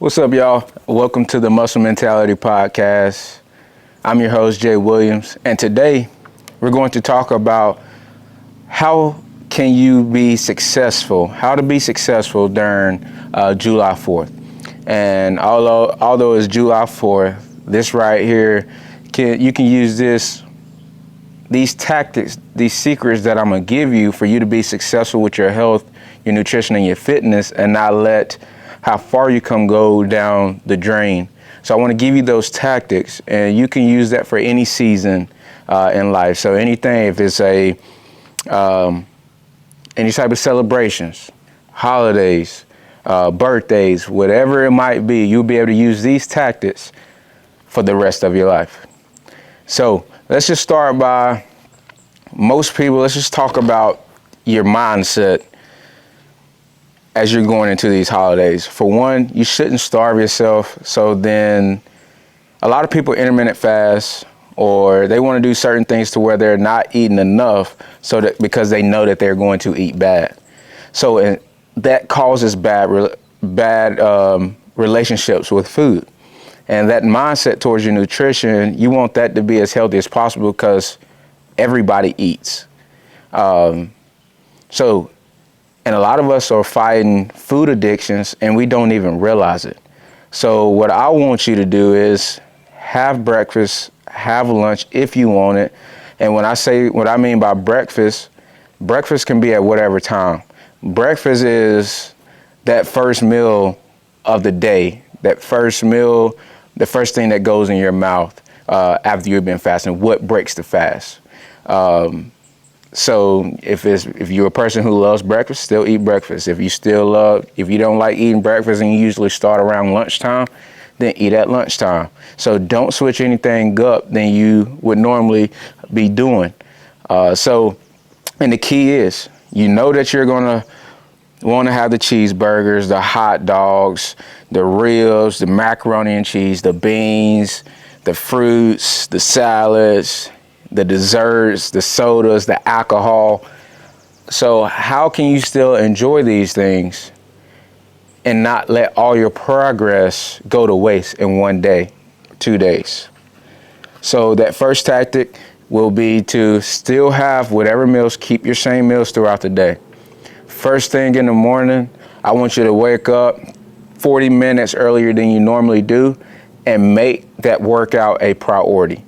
What's up, y'all? Welcome to the Muscle Mentality Podcast. I'm your host, Jay Williams, and today we're going to talk about how can you be successful, how to be successful during July 4th. And although it's July 4th, this right here, you can use these tactics, these secrets that I'm gonna give you for you to be successful with your health, your nutrition, and your fitness, and not let how far you come go down the drain. So I want to give you those tactics, and you can use that for any season in life. So anything, if it's any type of celebrations, holidays, birthdays, whatever it might be, you'll be able to use these tactics for the rest of your life. So let's just start by let's just talk about your mindset as you're going into these holidays. For one, you shouldn't starve yourself. So then a lot of people intermittent fast, or they want to do certain things to where they're not eating enough because they know that they're going to eat bad. So that causes bad relationships with food. And that mindset towards your nutrition, you want that to be as healthy as possible because everybody eats. And a lot of us are fighting food addictions and we don't even realize it. So what I want you to do is have breakfast, have lunch if you want it. And what I mean by breakfast can be at whatever time. Breakfast is that first meal of the day, that first meal, the first thing that goes in your mouth after you've been fasting. What breaks the fast? So if you're a person who loves breakfast, still eat breakfast. If you don't like eating breakfast and you usually start around lunchtime, then eat at lunchtime. So don't switch anything up than you would normally be doing. And the key is, you know that you're gonna want to have the cheeseburgers, the hot dogs, the ribs, the macaroni and cheese, the beans, the fruits, the salads, the desserts, the sodas, the alcohol. So how can you still enjoy these things and not let all your progress go to waste in 1 day, 2 days? So that first tactic will be to still have whatever meals, keep your same meals throughout the day. First thing in the morning, I want you to wake up 40 minutes earlier than you normally do and make that workout a priority.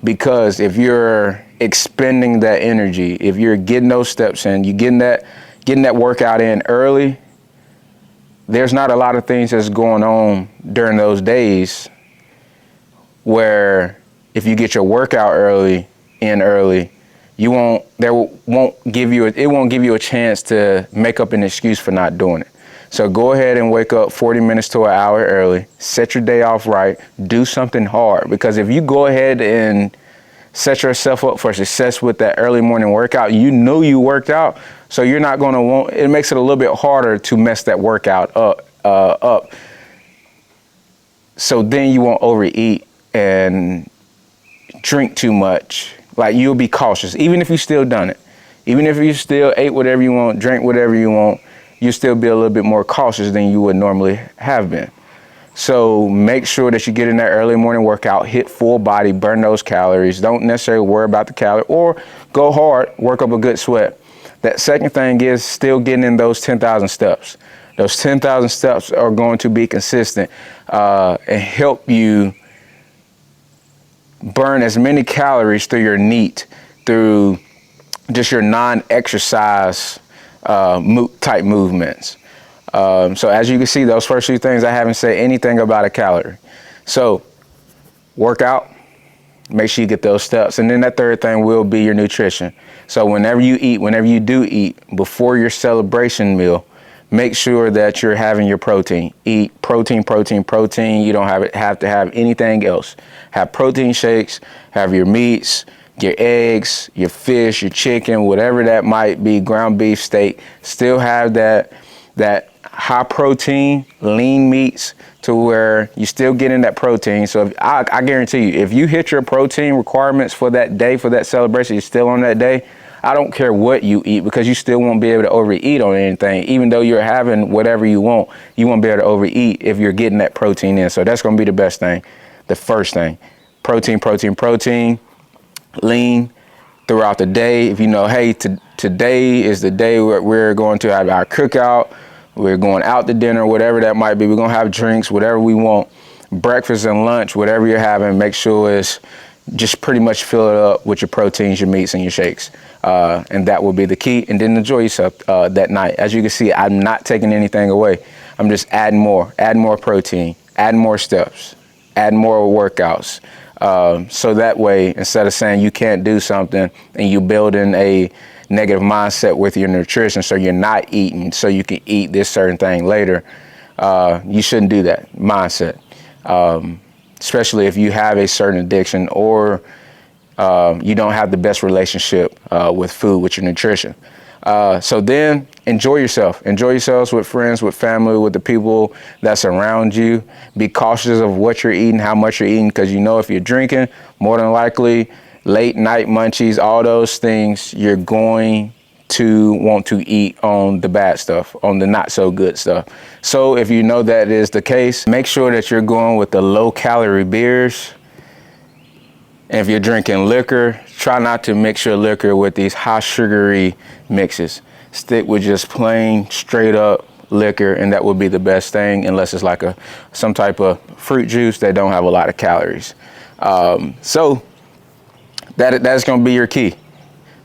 Because if you're expending that energy, if you're getting those steps in, you're getting that workout in early, there's not a lot of things that's going on during those days where if you get your workout early, it won't give you a chance to make up an excuse for not doing it. So go ahead and wake up 40 minutes to an hour early, set your day off right, do something hard. Because if you go ahead and set yourself up for success with that early morning workout, you know you worked out, so you're not going to it makes it a little bit harder to mess that workout up. So then you won't overeat and drink too much. Like, you'll be cautious, even if you still done it. Even if you still ate whatever you want, drank whatever you want, you'll still be a little bit more cautious than you would normally have been. So make sure that you get in that early morning workout, hit full body, burn those calories. Don't necessarily worry about the calorie, or go hard, work up a good sweat. That second thing is still getting in those 10,000 steps. Those 10,000 steps are going to be consistent and help you burn as many calories through your NEAT, through just your non-exercise type movements. So as you can see, those first few things, I haven't said anything about a calorie. So work out, make sure you get those steps. And then that third thing will be your nutrition. So whenever you do eat, before your celebration meal, make sure that you're having your protein. Eat protein. You don't have to have anything else. Have protein shakes, have your meats, your eggs, your fish, your chicken, whatever that might be, ground beef, steak. Still have that high protein, lean meats to where you still getting that protein. So I guarantee you, if you hit your protein requirements for that day, for that celebration, you're still on that day, I don't care what you eat, because you still won't be able to overeat on anything. Even though you're having whatever you won't be able to overeat if you're getting that protein in. So that's going to be the best thing. The first thing, protein, protein, protein, lean throughout the day. If you know, hey, today is the day where we're going to have our cookout, we're going out to dinner, whatever that might be. We're going to have drinks, whatever we want. Breakfast and lunch, whatever you're having, make sure it's just pretty much fill it up with your proteins, your meats, and your shakes. And that will be the key. And then enjoy yourself that night. As you can see, I'm not taking anything away. I'm just adding more protein, adding more steps, adding more workouts. So that way, instead of saying you can't do something and you build in a negative mindset with your nutrition, so you're not eating so you can eat this certain thing later, you shouldn't do that mindset. Especially if you have a certain addiction, or you don't have the best relationship with food, with your nutrition. So then enjoy yourself. Enjoy yourselves with friends, with family, with the people that surround you. Be cautious of what you're eating, how much you're eating, because you know if you're drinking, more than likely, late night munchies, all those things, you're going to want to eat on the bad stuff, on the not so good stuff. So if you know that is the case, make sure that you're going with the low calorie beers. And if you're drinking liquor, try not to mix your liquor with these high sugary mixes. Stick with just plain straight up liquor, and that would be the best thing, unless it's like some type of fruit juice that don't have a lot of calories. So that's going to be your key.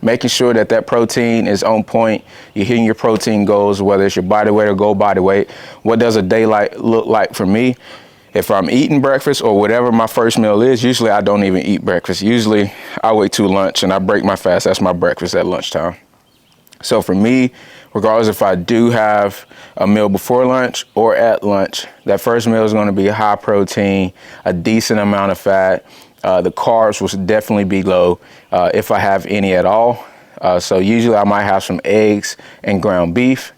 Making sure that protein is on point. You're hitting your protein goals, whether it's your body weight or goal body weight. What does a day look like for me? If I'm eating breakfast or whatever my first meal is, usually I don't even eat breakfast. Usually I wait till lunch and I break my fast. That's my breakfast at lunchtime. So for me, regardless if I do have a meal before lunch or at lunch, that first meal is going to be high protein, a decent amount of fat. The carbs will definitely be low if I have any at all. So usually I might have some eggs and ground beef.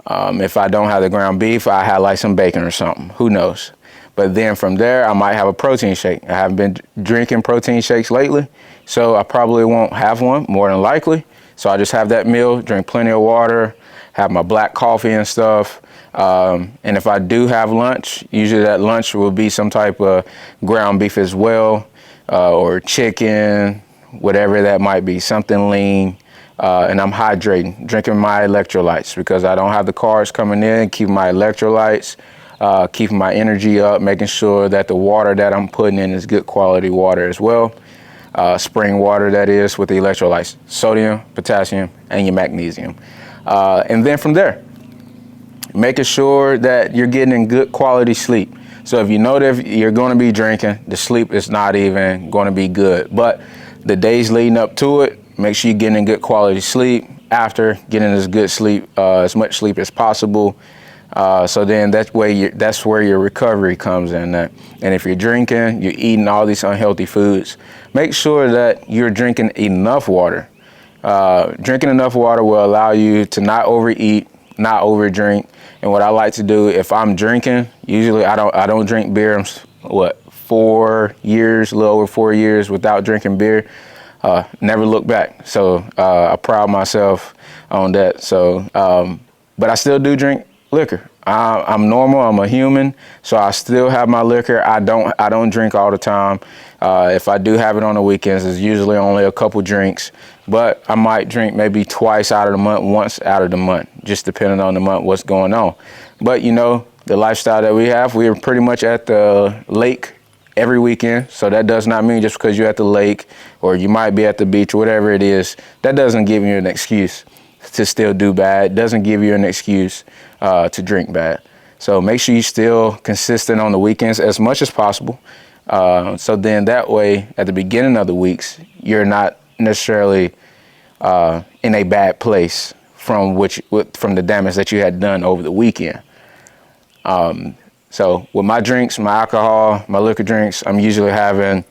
If I don't have the ground beef, I have like some bacon or something. Who knows? But then from there, I might have a protein shake. I haven't been drinking protein shakes lately, so I probably won't have one, more than likely. So I just have that meal, drink plenty of water, have my black coffee and stuff. And if I do have lunch, usually that lunch will be some type of ground beef as well, or chicken, whatever that might be, something lean. And I'm hydrating, drinking my electrolytes, because I don't have the carbs coming in, keeping my electrolytes, keeping my energy up, making sure that the water that I'm putting in is good quality water as well. Spring water, that is, with the electrolytes, sodium, potassium, and your magnesium. And then from there, making sure that you're getting good quality sleep. So if you know that you're going to be drinking, the sleep is not even going to be good. But the days leading up to it, make sure you're getting good quality sleep. After getting as good sleep, as much sleep as possible. So then that's where your recovery comes in. And if you're drinking, you're eating all these unhealthy foods, make sure that you're drinking enough water. Drinking enough water will allow you to not overeat, not overdrink. And what I like to do, if I'm drinking, usually I don't drink beer. I'm 4 years, a little over 4 years without drinking beer. Never look back. So I pride myself on that. So, but I still do drink liquor. I'm normal. I'm a human, so I still have my liquor. I don't drink all the time. If I do have it on the weekends, it's usually only a couple drinks. But I might drink maybe twice out of the month, once out of the month, just depending on the month, what's going on. But you know, the lifestyle that we have, we are pretty much at the lake every weekend. So that does not mean just because you're at the lake or you might be at the beach or whatever it is, that doesn't give you an excuse to still do bad. It doesn't give you an excuse to drink bad. So make sure you're still consistent on the weekends as much as possible. So then that way, at the beginning of the weeks, you're not necessarily in a bad place from the damage that you had done over the weekend. So with my drinks, my alcohol, my liquor drinks, I'm usually having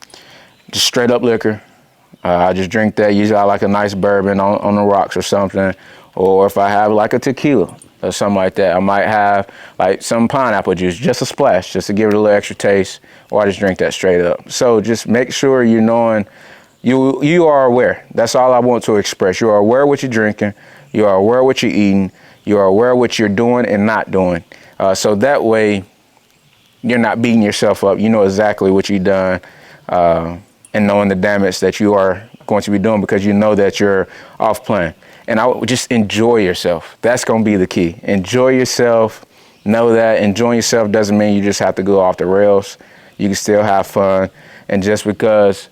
just straight up liquor. I just drink that. Usually I like a nice bourbon on the rocks or something. Or if I have like a tequila or something like that, I might have like some pineapple juice, just a splash, just to give it a little extra taste. Or I just drink that straight up. So just make sure you're knowing You are aware. That's all I want to express. You are aware of what you're drinking. You are aware of what you're eating. You are aware of what you're doing and not doing. So that way, you're not beating yourself up. You know exactly what you've done, and knowing the damage that you are going to be doing because you know that you're off plan. And I would just enjoy yourself. That's going to be the key. Enjoy yourself. Know that enjoying yourself doesn't mean you just have to go off the rails. You can still have fun. And just because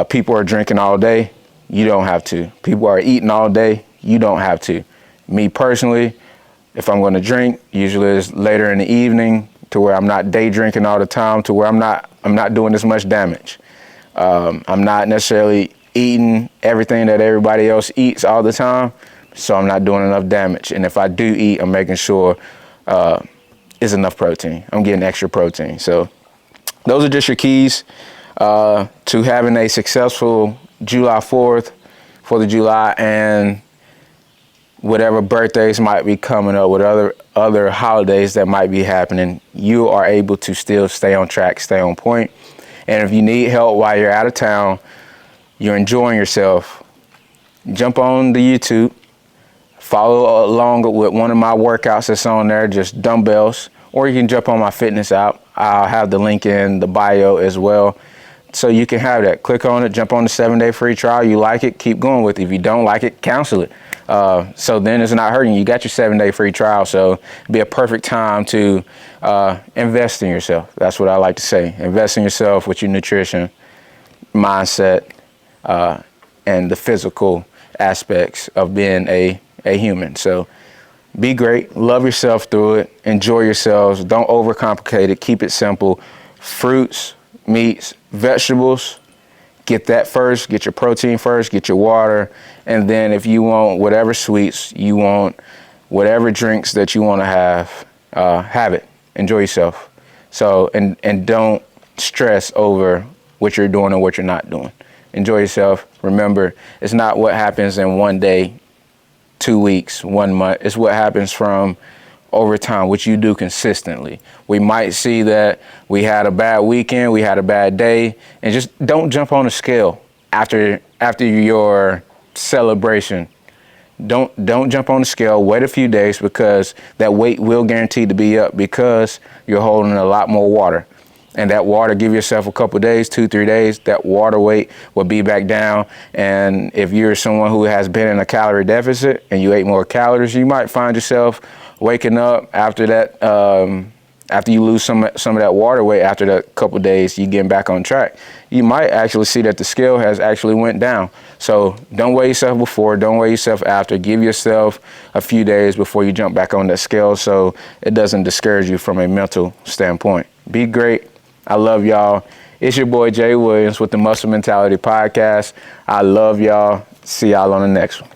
people are drinking all day, you don't have to. People are eating all day, you don't have to. Me personally, if I'm going to drink, usually it's later in the evening to where I'm not day drinking all the time, to where I'm not doing as much damage. I'm not necessarily eating everything that everybody else eats all the time, so I'm not doing enough damage. And if I do eat, I'm making sure it's enough protein. I'm getting extra protein. So those are just your keys to having a successful July 4th, 4th of July, and whatever birthdays might be coming up, with other holidays that might be happening. You are able to still stay on track, stay on point. And if you need help while you're out of town, you're enjoying yourself, jump on the YouTube, follow along with one of my workouts that's on there, just dumbbells, or you can jump on my fitness app. I'll have the link in the bio as well. So you can have that. Click on it, jump on the 7-day free trial. You like it, keep going with it. If you don't like it, cancel it. So then it's not hurting you. You got your 7-day free trial. So it'd be a perfect time to invest in yourself. That's what I like to say. Invest in yourself with your nutrition, mindset, and the physical aspects of being a human. So be great, love yourself through it, enjoy yourselves, don't overcomplicate it, keep it simple. Fruits, meats, vegetables, get that first, get your protein first, get your water, and then if you want whatever sweets you want, whatever drinks that you want to have it. Enjoy yourself. So, and don't stress over what you're doing or what you're not doing. Enjoy yourself. Remember, it's not what happens in one day, 2 weeks, 1 month. It's what happens from over time, which you do consistently. We might see that we had a bad weekend, we had a bad day, and just don't jump on the scale after your celebration. Don't jump on the scale. Wait a few days, because that weight will guarantee to be up because you're holding a lot more water. And that water, give yourself a couple days, 2-3 days, that water weight will be back down. And if you're someone who has been in a calorie deficit and you ate more calories, you might find yourself waking up after that, after you lose some of that water weight, after that couple days, you getting back on track. You might actually see that the scale has actually went down. So don't weigh yourself before, don't weigh yourself after. Give yourself a few days before you jump back on that scale so it doesn't discourage you from a mental standpoint. Be great. I love y'all. It's your boy Jay Williams with the Muscle Mentality Podcast. I love y'all. See y'all on the next one.